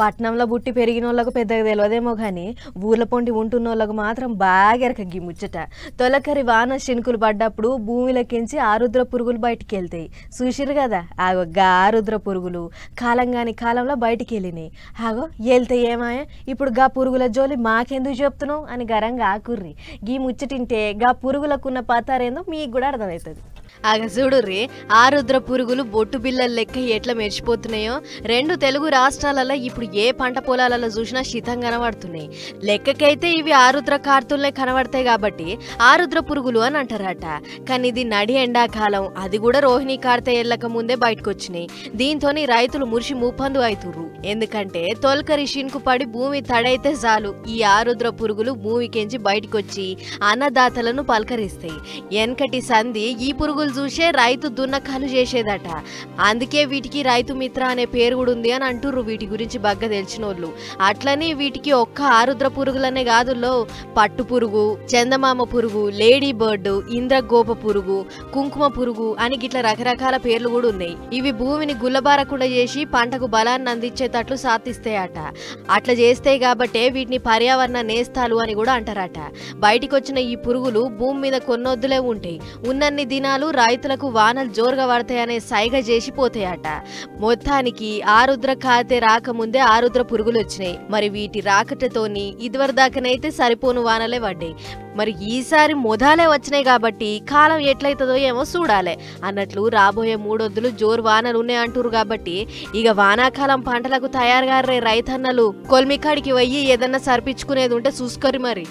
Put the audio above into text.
పట్నంలో పుట్టి పెరిగినోళ్ళకు పెద్దగా తెలియదేమో కానీ ఊర్ల పొంటి ఉంటున్నోళ్ళకు మాత్రం బాగా ఎరకగ్గి ముచ్చట. తొలకరి వాన శినుకులు పడ్డప్పుడు భూమిలోకించి ఆరుద్ర పురుగులు బయటికి వెళ్తాయి. చూసిరు కదా, ఆగో గా ఆరుద్ర పురుగులు కాలంగాని కాలంలో బయటికి వెళ్ళినాయి. ఆగో వెళ్తే ఏమాయ ఇప్పుడు గా పురుగుల జోలి మాకెందుకు చెప్తున్నావు అని గరంగా ఆకుర్రి. గీ ముచ్చటింటే గా పురుగులకున్న పతారేందో మీకు కూడా అర్థమవుతుంది. ఆగ చూడుర్రి, ఆరుద్ర పురుగులు బొట్టు బిళ్ళల లెక్క ఎట్లా మెరిచిపోతున్నాయో. రెండు తెలుగు రాష్ట్రాలలో ఇప్పుడు ఏ పంట పొలాలలో చూసినా శీతం కనబడుతున్నాయి. లెక్కకైతే ఇవి ఆరుద్ర కార్తుల్నే కనబడతాయి కాబట్టి ఆరుద్ర పురుగులు అని అంటారట. కానీ ఇది నడి ఎండాకాలం, అది కూడా రోహిణి కార్తె ఎల్లక ముందే బయటకు వచ్చినాయి. దీంతో రైతులు మురిసి మూపందు అవుతుర్రు. ఎందుకంటే తొలకరి షిన్కు పడి భూమి తడైతే చాలు ఈ ఆరుద్ర పురుగులు భూమికించి బయటకు వచ్చి అన్నదాతలను పలకరిస్తాయి. వెనకటి సంధి ఈ పురుగులు చూసే రైతు దున్నకాలు చేసేదట. అందుకే వీటికి రైతు మిత్ర అనే పేరు కూడా ఉంది అని అంటుర్రు వీటి గురించి బాగా తెలిసినోళ్ళు. అట్లనే వీటికి ఒక్క ఆరుద్ర పురుగులనే కాదులో, పట్టు పురుగు, చందమామ పురుగు, లేడీ బర్డ్, ఇంద్రగోప పురుగు, కుంకుమ పురుగు అని గిట్ల రకరకాల పేర్లు కూడా ఉన్నాయి. ఇవి భూమిని గుల్లబారకుండా చేసి పంటకు బలాన్ని అందించేటట్లు సాధిస్తాయట. అట్లా చేస్తాయి కాబట్టే వీటిని పర్యావరణ నేస్తాలు అని కూడా అంటారట. బయటికి వచ్చిన ఈ పురుగులు భూమి మీద కొన్నొద్దులే ఉంటాయి. ఉన్నన్ని దినాలు రైతులకు వానలు జోరుగా పడతాయనే సైగ చేసి పోతాయట. మొత్తానికి ఆరుద్ర కార్తె రాకముందే ఆరుద్ర పురుగులు వచ్చినాయి. మరి వీటి రాకటతోని ఇదివరదాకనైతే సరిపోను వానలే పడ్డాయి. మరి ఈసారి మొదలే వచ్చినాయి కాబట్టి కాలం ఎట్లయితుందో ఏమో చూడాలి అన్నట్లు. రాబోయే మూడొద్దులు జోరు వానలు ఉన్నాయి అంటారు కాబట్టి ఇక వానాకాలం పంటలకు తయారుగారే రైతన్నలు కొల్మికాడికి పోయి ఏదన్నా సరిపించుకునేది ఉంటే చూసుకోరు మరి.